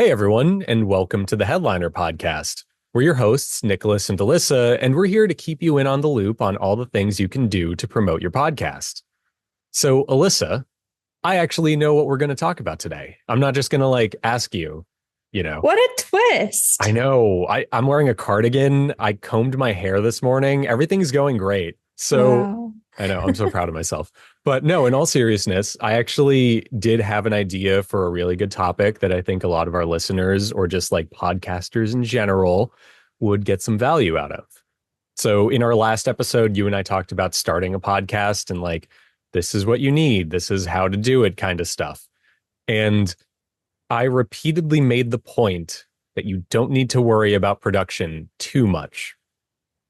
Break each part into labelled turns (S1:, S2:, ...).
S1: Hey everyone, and welcome to the Headliner Podcast. We're your hosts, Nicholas and Elissa, and we're here to keep you in on the loop on all the things you can do to promote your podcast. So, Elissa, I actually know what we're going to talk about today. I'm not just going to ask you, you know.
S2: What a
S1: I
S2: twist.
S1: know. I'm wearing a cardigan. I combed my hair this morning. Everything's going great. So
S2: Wow.
S1: I know I'm so proud of myself. But no, in all seriousness, I actually did have an idea for a really good topic that I think a lot of our listeners or just like podcasters in general would get some value out of. So in our last episode, you and I talked about starting a podcast and this is what you need. This is how to do it kind of stuff. And I repeatedly made the point that you don't need to worry about production too much.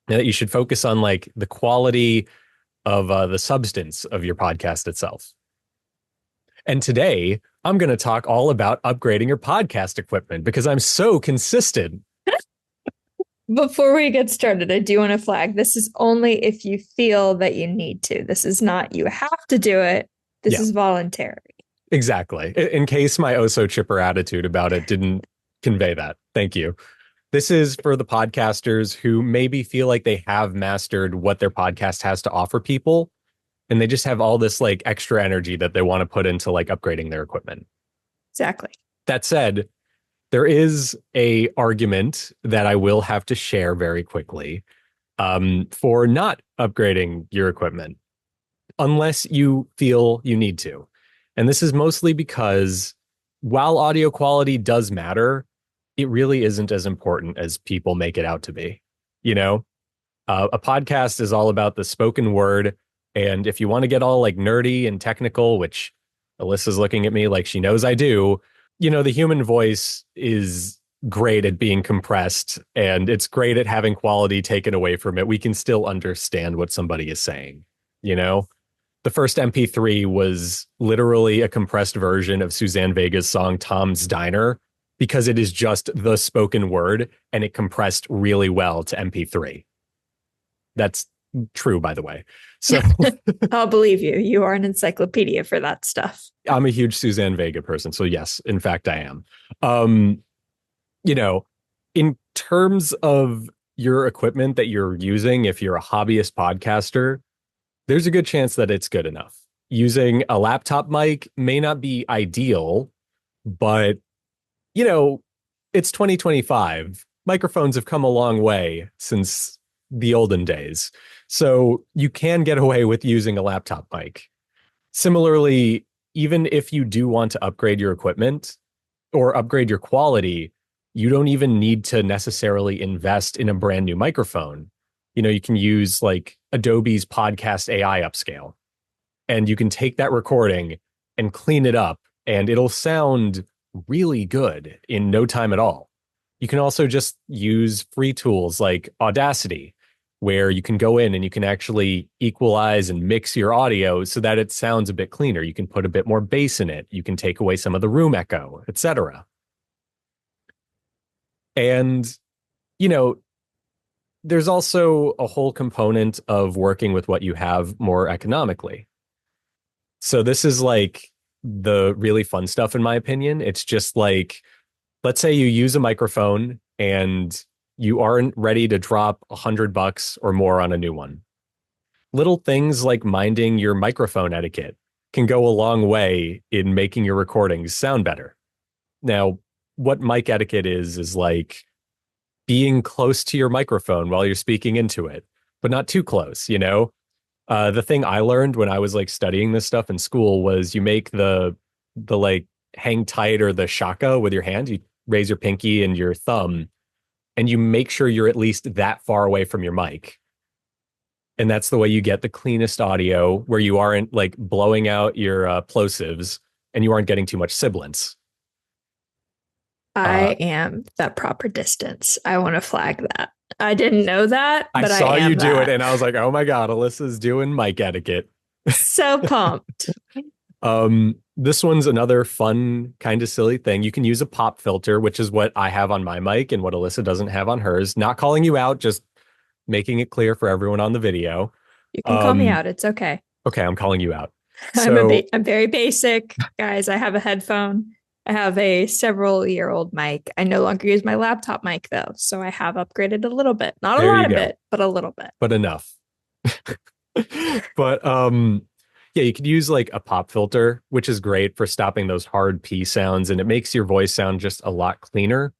S1: And that you should focus on the quality of the substance of your podcast itself. And today, I'm going to talk all about upgrading your podcast equipment because I'm so consistent.
S2: Before we get started, I do want to flag this is only if you feel that you need to. This is not you have to do it. This
S1: Yeah,
S2: is voluntary.
S1: exactly. In case my oh so chipper attitude about it didn't convey that. Thank you. This is for the podcasters who maybe feel like they have mastered what their podcast has to offer people, and they just have all this extra energy that they want to put into upgrading their equipment.
S2: Exactly.
S1: That said, there is a argument that I will have to share very quickly for not upgrading your equipment unless you feel you need to. And this is mostly because while audio quality does matter, it really isn't as important as people make it out to be. You know, a podcast is all about the spoken word. And if you want to get all nerdy and technical, which Alyssa's looking at me like she knows I do, the human voice is great at being compressed and it's great at having quality taken away from it. We can still understand what somebody is saying, you know? The first MP3 was literally a compressed version of Suzanne Vega's song Tom's Diner because it is just the spoken word and it compressed really well to MP3. That's true, by the way. So
S2: I'll believe you. You are an encyclopedia for that stuff.
S1: I'm a huge Suzanne Vega person. So yes, in fact, I am. Um, you know, in terms of your equipment that you're using, if you're a hobbyist podcaster, there's a good chance that it's good enough. Using a laptop mic may not be ideal, but you know, it's 2025. Microphones have come a long way since the olden days. So you can get away with using a laptop mic. Similarly, even if you do want to upgrade your equipment or upgrade your quality, you don't even need to necessarily invest in a brand new microphone. You can use Adobe's podcast AI upscale, and you can take that recording and clean it up, and it'll sound really good in no time at all. You can also just use free tools like Audacity, where you can go in and you can actually equalize and mix your audio so that it sounds a bit cleaner. You can put a bit more bass in it. You can take away some of the room echo, etc. And, you know, there's also a whole component of working with what you have more economically. So this is the really fun stuff, in my opinion. It's just let's say you use a microphone and you aren't ready to drop $100 or more on a new one. Little things like minding your microphone etiquette can go a long way in making your recordings sound better. Now, what mic etiquette is being close to your microphone while you're speaking into it, but not too close, the thing I learned when I was studying this stuff in school was you make the hang tight or the shaka with your hand. You raise your pinky and your thumb, and you make sure you're at least that far away from your mic. And that's the way you get the cleanest audio, where you aren't blowing out your plosives and you aren't getting too much sibilance.
S2: I am that proper distance. I want to flag that. I didn't know that,
S1: I
S2: but I
S1: saw you
S2: am
S1: do it,
S2: that.
S1: and I was like, "Oh my god, Alyssa's doing mic etiquette."
S2: So pumped.
S1: This one's another fun, kind of silly thing. You can use a pop filter, which is what I have on my mic and what Elissa doesn't have on hers. Not calling you out, just making it clear for everyone on the video.
S2: You can call me
S1: Um,
S2: out. It's okay.
S1: okay, I'm calling you out. So
S2: I'm very basic, guys. I have a headphone. I have a several-year-old mic. I no longer use my laptop mic though, so I have upgraded a little bit. Not a
S1: There you
S2: lot of
S1: go.
S2: it, but a little bit.
S1: But enough. But yeah, you could use like a pop filter, which is great for stopping those hard P sounds, and it makes your voice sound just a lot cleaner.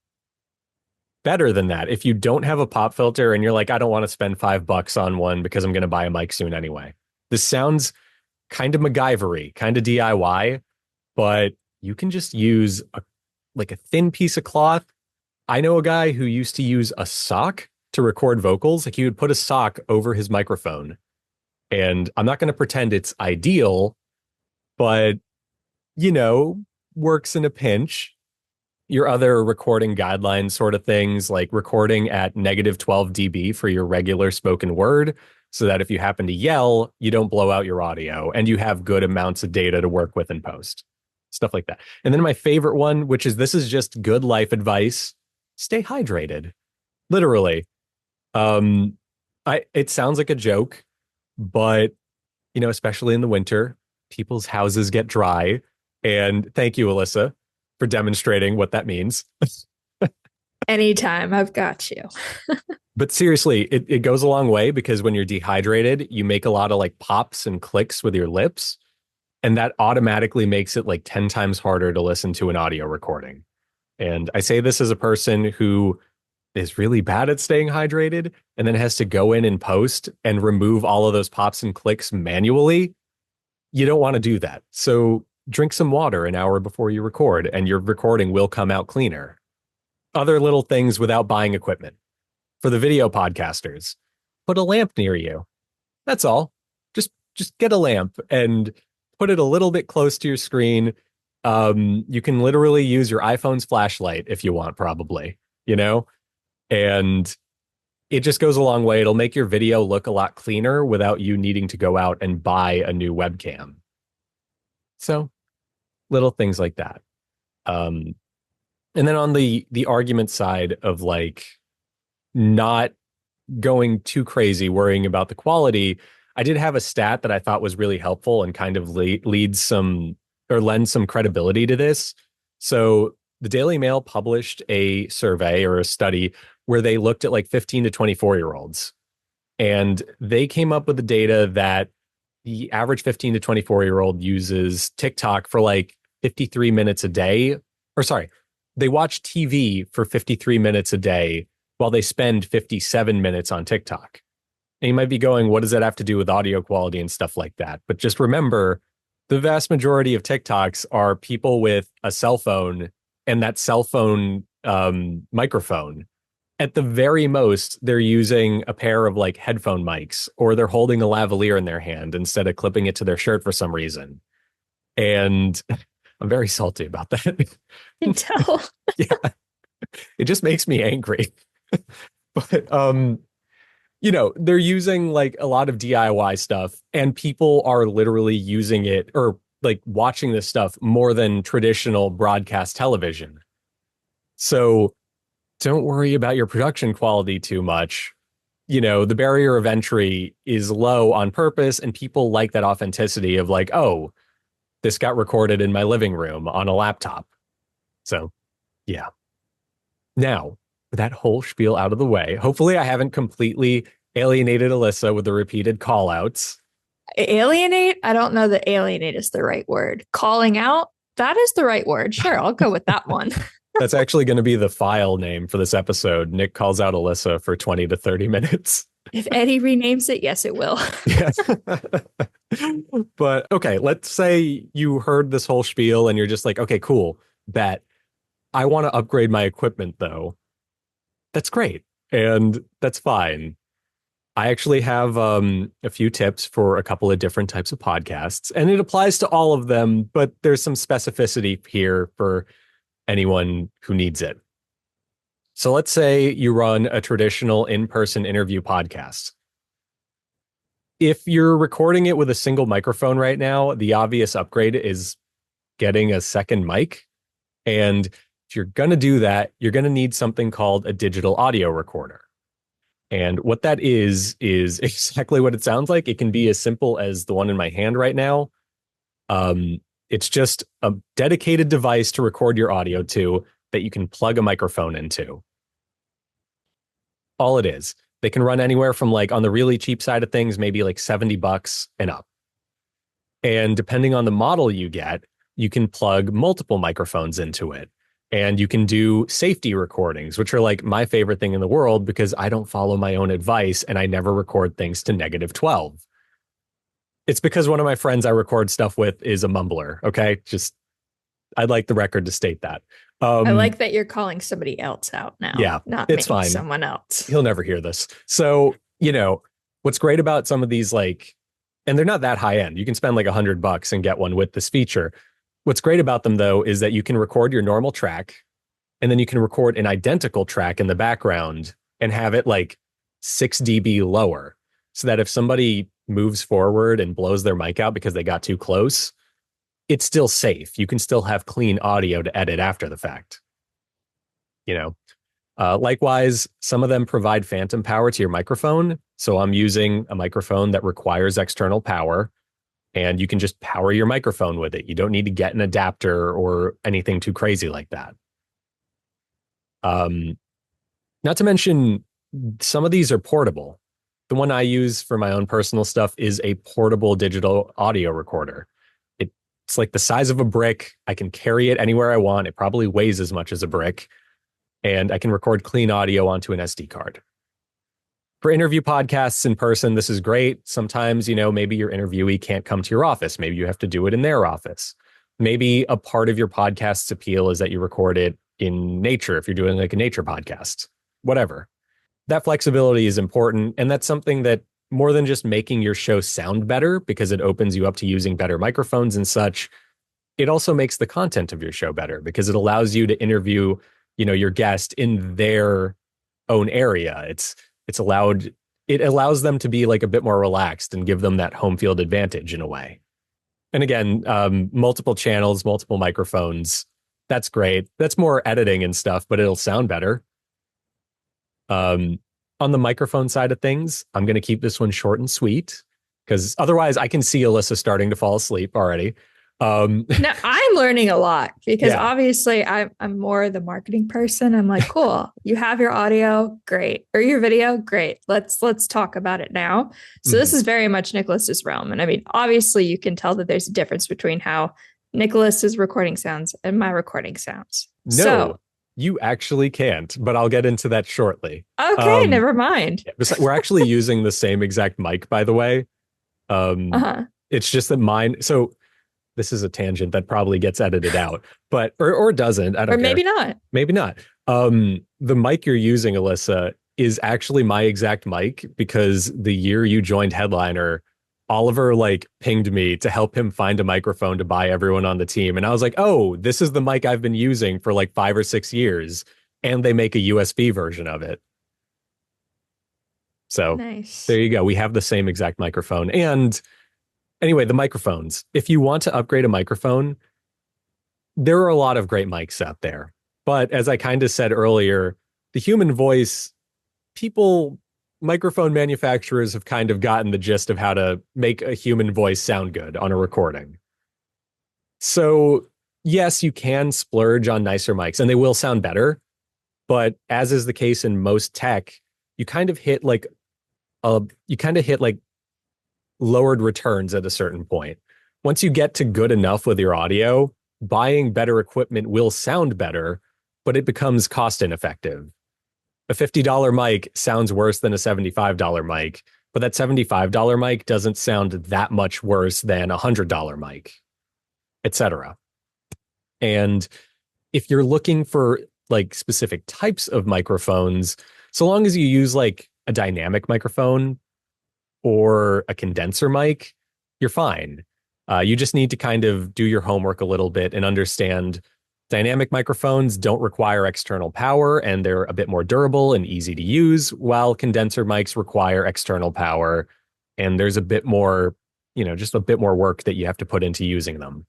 S1: Better than that, if you don't have a pop filter and you're like, I don't want to spend $5 on one because I'm going to buy a mic soon anyway. This sounds kind of MacGyvery, kind of DIY, but you can just use like a thin piece of cloth. I know a guy who used to use a sock to record vocals. Like he would put a sock over his microphone. And I'm not going to pretend it's ideal, but you know, works in a pinch. Your other recording guidelines sort of things, like recording at negative 12 dB for your regular spoken word, so that if you happen to yell, you don't blow out your audio and you have good amounts of data to work with in post. Stuff like that. And then my favorite one, which is this is just good life advice, stay hydrated. Literally. Um, it sounds like a joke, but you know, especially in the winter, people's houses get dry. And thank you, Elissa, for demonstrating what that means.
S2: Anytime, I've got you.
S1: But seriously, it goes a long way because when you're dehydrated, you make a lot of like pops and clicks with your lips. And that automatically makes it like 10 times harder to listen to an audio recording. And I say this as a person who is really bad at staying hydrated and then has to go in and post and remove all of those pops and clicks manually. You don't want to do that. So drink some water an hour before you record, and your recording will come out cleaner. Other little things without buying equipment. For the video podcasters, put a lamp near you. That's all. Just get a lamp and put it a little bit close to your screen. You can literally use your iPhone's flashlight if you want, probably, you know? And it just goes a long way. It'll make your video look a lot cleaner without you needing to go out and buy a new webcam. So little things like that. Um, and then on the argument side of like not going too crazy, worrying about the quality, I did have a stat that I thought was really helpful and kind of leads some or lends some credibility to this. So the Daily Mail published a survey or a study where they looked at like 15 to 24-year-olds. And they came up with the data that the average 15 to 24-year-old uses TikTok for like 53 minutes a day. Or sorry, they watch TV for 53 minutes a day while they spend 57 minutes on TikTok. And you might be going, what does that have to do with audio quality and stuff like that? But just remember, the vast majority of TikToks are people with a cell phone and that cell phone microphone. At the very most, they're using a pair of like headphone mics, or they're holding a lavalier in their hand instead of clipping it to their shirt for some reason. And I'm very salty about that.
S2: You can tell.
S1: Yeah, it just makes me angry. But you know, they're using like a lot of DIY stuff, and people are literally using it or like watching this stuff more than traditional broadcast television. So don't worry about your production quality too much. You know, the barrier of entry is low on purpose, and people like that authenticity of like, oh, this got recorded in my living room on a laptop. So, yeah. Now, with that whole spiel out of the way, hopefully I haven't completely alienated Elissa with the repeated call outs.
S2: Alienate? I don't know that alienate is the right word. Calling out? That is the right word. Sure, I'll go with that one.
S1: That's actually going to be the file name for this episode. Nick calls out Elissa for 20 to 30 minutes.
S2: If Eddie renames it, yes, it will.
S1: Yeah. But okay, let's say you heard this whole spiel and you're just like, okay, cool, bet. I want to upgrade my equipment though. That's great. And that's fine. I actually have a few tips for a couple of different types of podcasts, and it applies to all of them, but there's some specificity here for anyone who needs it. So let's say you run a traditional in-person interview podcast. If you're recording it with a single microphone right now, the obvious upgrade is getting a second mic. And if you're going to do that, you're going to need something called a digital audio recorder. And what that is exactly what it sounds like. It can be as simple as the one in my hand right now. It's just a dedicated device to record your audio to that you can plug a microphone into. All it is. They can run anywhere from like on the really cheap side of things, maybe like $70 and up. And depending on the model you get, you can plug multiple microphones into it. And you can do safety recordings, which are like my favorite thing in the world because I don't follow my own advice and I never record things to -12. It's because one of my friends I record stuff with is a mumbler. Okay. Just, I'd like the record to state that.
S2: I like that you're calling somebody else out now,
S1: Yeah,
S2: not
S1: it's
S2: me,
S1: fine.
S2: someone else.
S1: He'll never hear this. So, what's great about some of these, like, and they're not that high end. You can spend like $100 and get one with this feature. What's great about them, though, is that you can record your normal track and then you can record an identical track in the background and have it like 6 dB lower so that if somebody moves forward and blows their mic out because they got too close, it's still safe. You can still have clean audio to edit after the fact. Likewise, some of them provide phantom power to your microphone. So I'm using a microphone that requires external power, and you can just power your microphone with it. You don't need to get an adapter or anything too crazy like that. Not to mention, some of these are portable. The one I use for my own personal stuff is a portable digital audio recorder. It's like the size of a brick. I can carry it anywhere I want. It probably weighs as much as a brick. And I can record clean audio onto an SD card. For interview podcasts in person, this is great. Sometimes, maybe your interviewee can't come to your office. Maybe you have to do it in their office. Maybe a part of your podcast's appeal is that you record it in nature if you're doing like a nature podcast, whatever. That flexibility is important. And that's something that more than just making your show sound better because it opens you up to using better microphones and such, it also makes the content of your show better because it allows you to interview your guest in their own area. It allows them to be like a bit more relaxed and give them that home field advantage in a way. And again, multiple channels, multiple microphones. That's great. That's more editing and stuff, but it'll sound better. On the microphone side of things, I'm going to keep this one short and sweet because otherwise I can see Elissa starting to fall asleep already.
S2: No, I'm learning a lot because obviously I'm more the marketing person. I'm like, cool, you have your audio, great, or your video, great. Let's talk about it now. So this is very much Nicholas's realm. And I mean, obviously you can tell that there's a difference between how Nicholas's recording sounds and my recording sounds.
S1: No, you actually can't, but I'll get into that shortly.
S2: Okay, never mind.
S1: We're actually using the same exact mic, by the way. It's just that mine. So this is a tangent that probably gets edited out, but or doesn't. I don't care.
S2: Maybe not.
S1: Maybe not. The mic you're using, Elissa, is actually my exact mic because the year you joined Headliner, Oliver like pinged me to help him find a microphone to buy everyone on the team. And I was like, oh, this is the mic I've been using for like 5 or 6 years. And they make a USB version of it. So nice. There you go. We have the same exact microphone. And anyway, the microphones. If you want to upgrade a microphone, there are a lot of great mics out there. But as I kind of said earlier, the human voice, microphone manufacturers have kind of gotten the gist of how to make a human voice sound good on a recording. So yes, you can splurge on nicer mics and they will sound better. But as is the case in most tech, you kind of hit like lowered returns at a certain point. Once you get to good enough with your audio, buying better equipment will sound better, but it becomes cost ineffective. A $50 mic sounds worse than a $75 mic, but that $75 mic doesn't sound that much worse than a $100 mic, etc. And if you're looking for like specific types of microphones, so long as you use like a dynamic microphone or a condenser mic, you're fine. You just need to kind of do your homework a little bit and understand dynamic microphones don't require external power and they're a bit more durable and easy to use, while condenser mics require external power and there's a bit more, just a bit more work that you have to put into using them.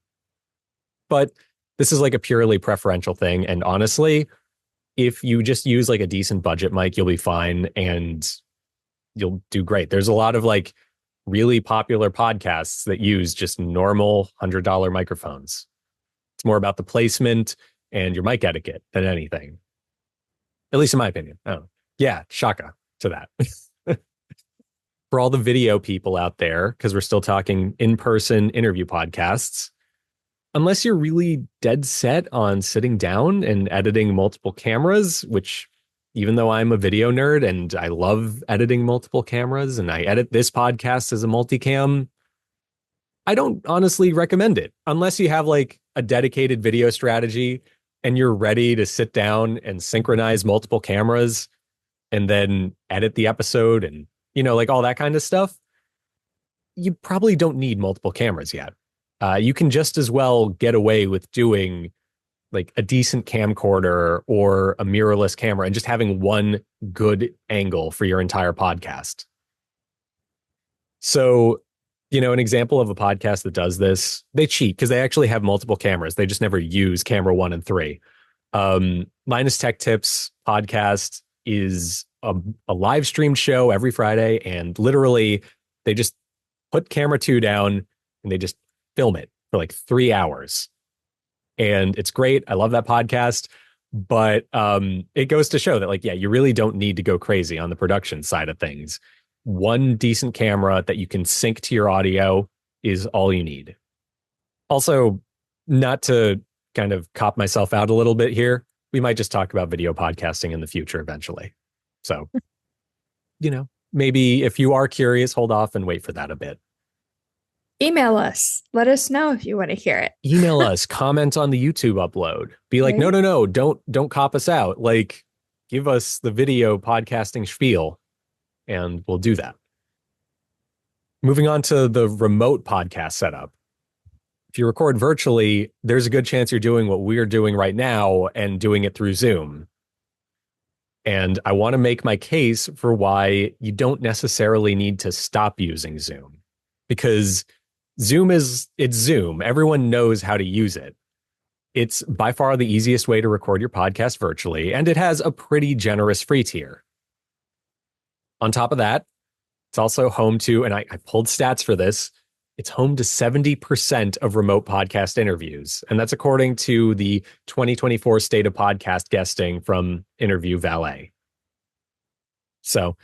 S1: But this is like a purely preferential thing. And honestly, if you just use like a decent budget mic, you'll be fine and you'll do great. There's a lot of like really popular podcasts that use just normal $100 microphones. It's more about the placement and your mic etiquette than anything, at least in my opinion. Oh, yeah, shaka to that. For all the video people out there, because we're still talking in-person interview podcasts, unless you're really dead set on sitting down and editing multiple cameras, which even though I'm a video nerd and I love editing multiple cameras and I edit this podcast as a multicam, I don't honestly recommend it unless you have like a dedicated video strategy and you're ready to sit down and synchronize multiple cameras and then edit the episode and, like all that kind of stuff. You probably don't need multiple cameras yet. You can just as well get away with doing like a decent camcorder or a mirrorless camera and just having one good angle for your entire podcast. So, an example of a podcast that does this, they cheat because they actually have multiple cameras. They just never use camera 1 and 3. Linus Tech Tips podcast is a live streamed show every Friday, and literally they just put camera 2 down and they just film it for like 3 hours. And it's great. I love that podcast. But it goes to show that, like, yeah, you really don't need to go crazy on the production side of things. One decent camera that you can sync to your audio is all you need. Also, not to kind of cop myself out a little bit here, we might just talk about video podcasting in the future eventually. So, maybe if you are curious, hold off and wait for that a bit.
S2: Email us. Let us know if you want to hear it.
S1: Email us, comment on the YouTube upload. Be like, right? No, don't cop us out. Like, give us the video podcasting spiel, and we'll do that. Moving on to the remote podcast setup. If you record virtually, there's a good chance you're doing what we're doing right now and doing it through Zoom. And I want to make my case for why you don't necessarily need to stop using Zoom, because it's Zoom. Everyone knows how to use it. It's by far the easiest way to record your podcast virtually, and it has a pretty generous free tier. On top of that, it's also home to, and I pulled stats for this, it's home to 70% of remote podcast interviews. And that's according to the 2024 State of Podcast Guesting from Interview Valet. So,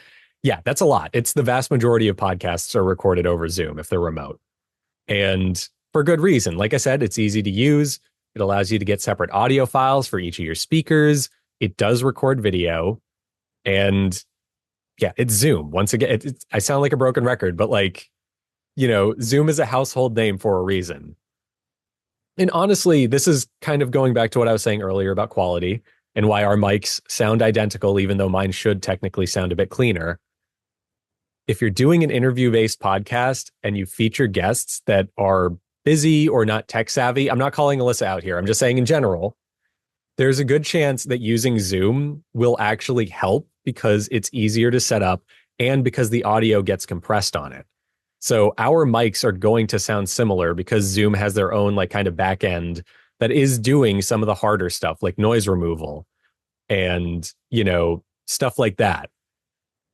S1: yeah, that's a lot. It's the vast majority of podcasts are recorded over Zoom if they're remote. And for good reason. Like I said, it's easy to use. It allows you to get separate audio files for each of your speakers. It does record video. And yeah, it's Zoom. Once again, I sound like a broken record, but like, Zoom is a household name for a reason. And honestly, this is kind of going back to what I was saying earlier about quality and why our mics sound identical, even though mine should technically sound a bit cleaner. If you're doing an interview-based podcast and you feature guests that are busy or not tech savvy, I'm not calling Elissa out here. I'm just saying in general, there's a good chance that using Zoom will actually help because it's easier to set up and because the audio gets compressed on it. So our mics are going to sound similar because Zoom has their own like kind of back end that is doing some of the harder stuff like noise removal and, stuff like that.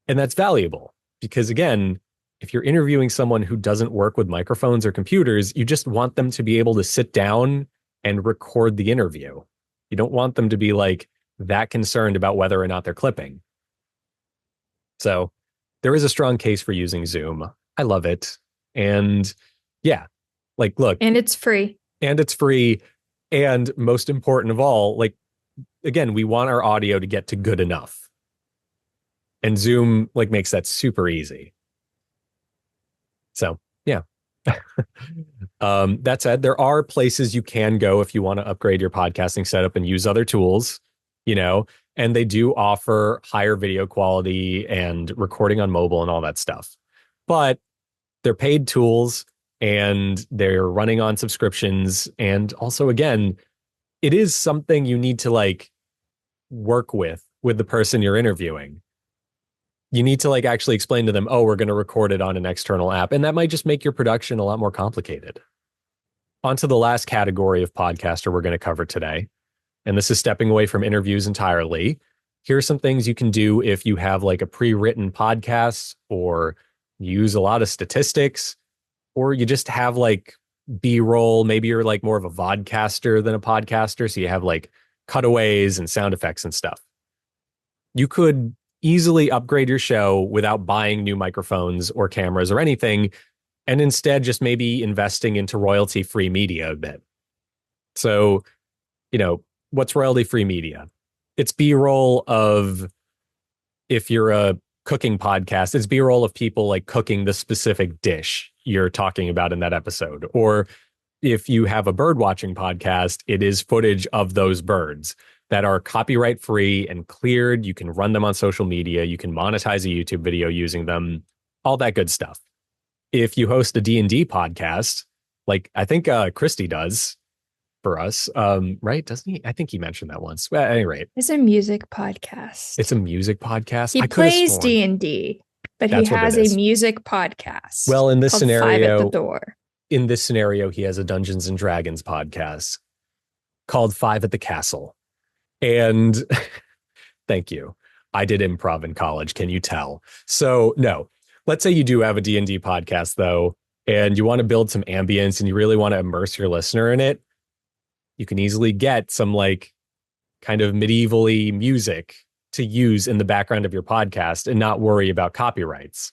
S1: And that's valuable because, again, if you're interviewing someone who doesn't work with microphones or computers, you just want them to be able to sit down and record the interview. You don't want them to be like that concerned about whether or not they're clipping. So there is a strong case for using Zoom. I love it. And yeah, like, look.
S2: And it's free.
S1: And most important of all, like, again, we want our audio to get to good enough. And Zoom like makes that super easy. So yeah. That said, there are places you can go if you want to upgrade your podcasting setup and use other tools, and they do offer higher video quality and recording on mobile and all that stuff. But they're paid tools and they're running on subscriptions. And also, again, it is something you need to like work with the person you're interviewing. You need to like actually explain to them, oh, we're going to record it on an external app. And that might just make your production a lot more complicated. On to the last category of podcaster we're going to cover today. And this is stepping away from interviews entirely. Here are some things you can do if you have like a pre-written podcast or, use a lot of statistics, or you just have like B-roll. Maybe you're like more of a vodcaster than a podcaster, so you have like cutaways and sound effects and stuff. You could easily upgrade your show without buying new microphones or cameras or anything, and instead just maybe investing into royalty-free media a bit. So, what's royalty-free media? It's B-roll of, if you're a cooking podcast, it's B-roll of people like cooking the specific dish you're talking about in that episode. Or if you have a bird watching podcast, it is footage of those birds that are copyright free and cleared. You can run them on social media. You can monetize a YouTube video using them, all that good stuff. If you host a D&D podcast, like I think Christy does for us, right? Doesn't he? I think he mentioned that once. Well, at any rate,
S2: it's a music podcast.
S1: It's a music podcast.
S2: He plays D&D, but he has a music podcast.
S1: Well, in this scenario,
S2: Five at the Door.
S1: In this scenario, he has a Dungeons and Dragons podcast called Five at the Castle. And thank you. I did improv in college. Can you tell? So no, let's say you do have a D&D podcast though, and you want to build some ambience and you really want to immerse your listener in it. You can easily get some like kind of medievally music to use in the background of your podcast and not worry about copyrights.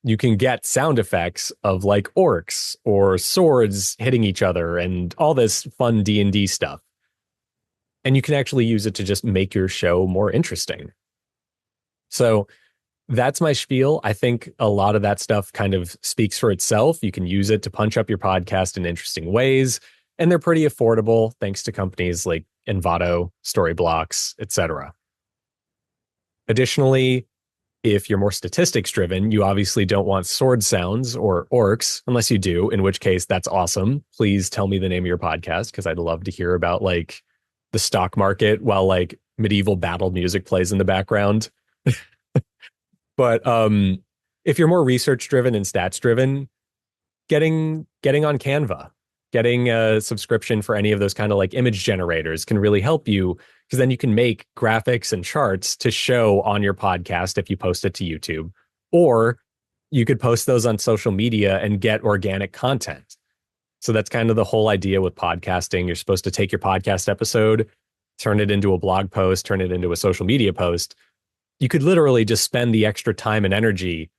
S1: You can get sound effects of like orcs or swords hitting each other and all this fun D&D stuff. And you can actually use it to just make your show more interesting. So that's my spiel. I think a lot of that stuff kind of speaks for itself. You can use it to punch up your podcast in interesting ways. And they're pretty affordable thanks to companies like Envato, Storyblocks, etc. Additionally, if you're more statistics driven, you obviously don't want sword sounds or orcs, unless you do, in which case that's awesome. Please tell me the name of your podcast because I'd love to hear about like the stock market while like medieval battle music plays in the background. But if you're more research driven and stats driven, getting on Canva, getting a subscription for any of those kind of like image generators can really help you, because then you can make graphics and charts to show on your podcast if you post it to YouTube, or you could post those on social media and get organic content. So that's kind of the whole idea with podcasting. You're supposed to take your podcast episode, turn it into a blog post, turn it into a social media post. You could literally just spend the extra time and energy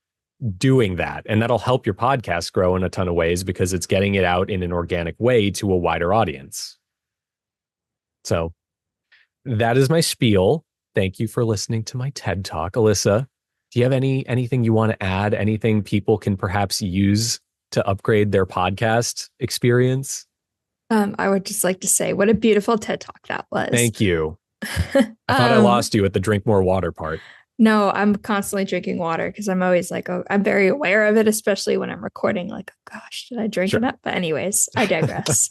S1: doing that, and that'll help your podcast grow in a ton of ways because it's getting it out in an organic way to a wider audience. So that is my spiel. Thank you for listening to my TED Talk. Elissa, do you have anything you want to add? Anything people can perhaps use to upgrade their podcast experience?
S2: I would just like to say what a beautiful TED Talk that was.
S1: Thank you. I thought I lost you at the drink more water part.
S2: No, I'm constantly drinking water because I'm always like, oh, I'm very aware of it, especially when I'm recording. Like, oh, gosh, did I drink enough? But anyways, I digress.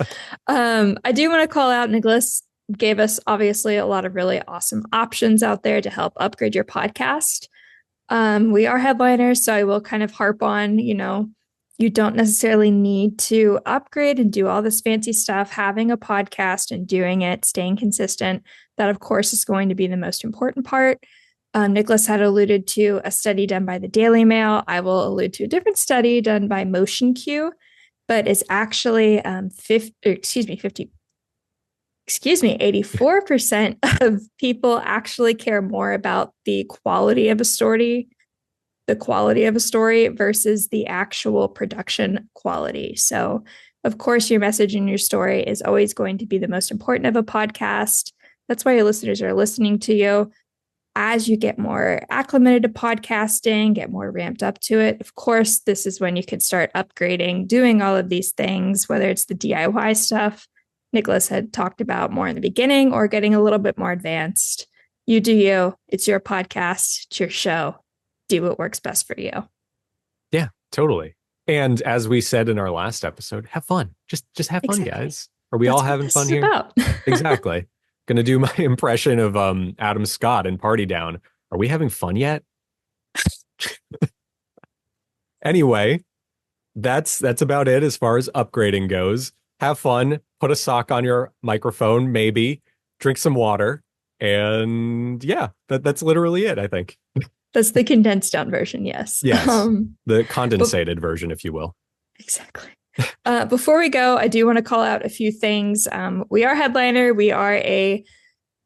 S2: I do want to call out Nicholas gave us obviously a lot of really awesome options out there to help upgrade your podcast. We are headliners, so I will kind of harp on, you don't necessarily need to upgrade and do all this fancy stuff. Having a podcast and doing it, staying consistent, that of course is going to be the most important part. Nicholas had alluded to a study done by the Daily Mail. I will allude to a different study done by Motion Q, but it's actually 84% of people actually care more about the quality of a story versus the actual production quality. So, of course, your message and your story is always going to be the most important of a podcast. That's why your listeners are listening to you. As you get more acclimated to podcasting, get more ramped up to it, of course, this is when you can start upgrading, doing all of these things, whether it's the DIY stuff Nicholas had talked about more in the beginning or getting a little bit more advanced. You do you. It's your podcast. It's your show. Do what works best for you. Yeah,
S1: totally. And as we said in our last episode, have fun. Just have fun, guys. Are we all having fun here? Exactly. Gonna do my impression of Adam Scott in Party Down. Are we having fun yet? Anyway, that's about it as far as upgrading goes. Have fun. Put a sock on your microphone, maybe. Drink some water. And yeah, that's literally it, I think.
S2: That's the condensed down version, yes.
S1: Yes. The
S2: but
S1: condensated version, if you will.
S2: exactly. Before we go, I do want to call out a few things. We are Headliner. We are a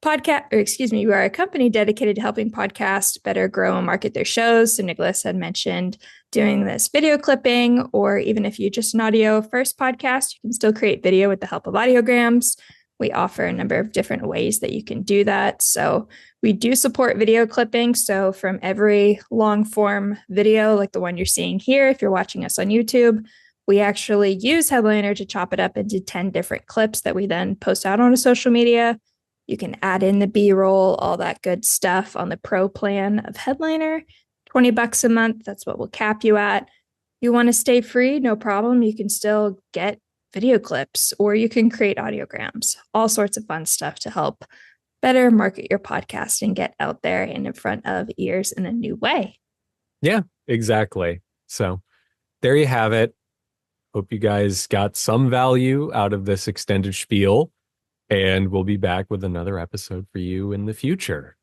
S2: podcast, or excuse me, we are a company dedicated to helping podcasts better grow and market their shows. So Nicholas had mentioned doing this video clipping, or even if you're just an audio first podcast, you can still create video with the help of audiograms. We offer a number of different ways that you can do that. So we do support video clipping. So from every long form video, like the one you're seeing here, if you're watching us on YouTube, we actually use Headliner to chop it up into 10 different clips that we then post out on a social media. You can add in the B-roll, all that good stuff on the pro plan of Headliner. $20 a month, that's what we'll cap you at. You want to stay free, no problem. You can still get video clips, or you can create audiograms, all sorts of fun stuff to help better market your podcast and get out there and in front of ears in a new way.
S1: Yeah, exactly. So there you have it. Hope you guys got some value out of this extended spiel, and we'll be back with another episode for you in the future.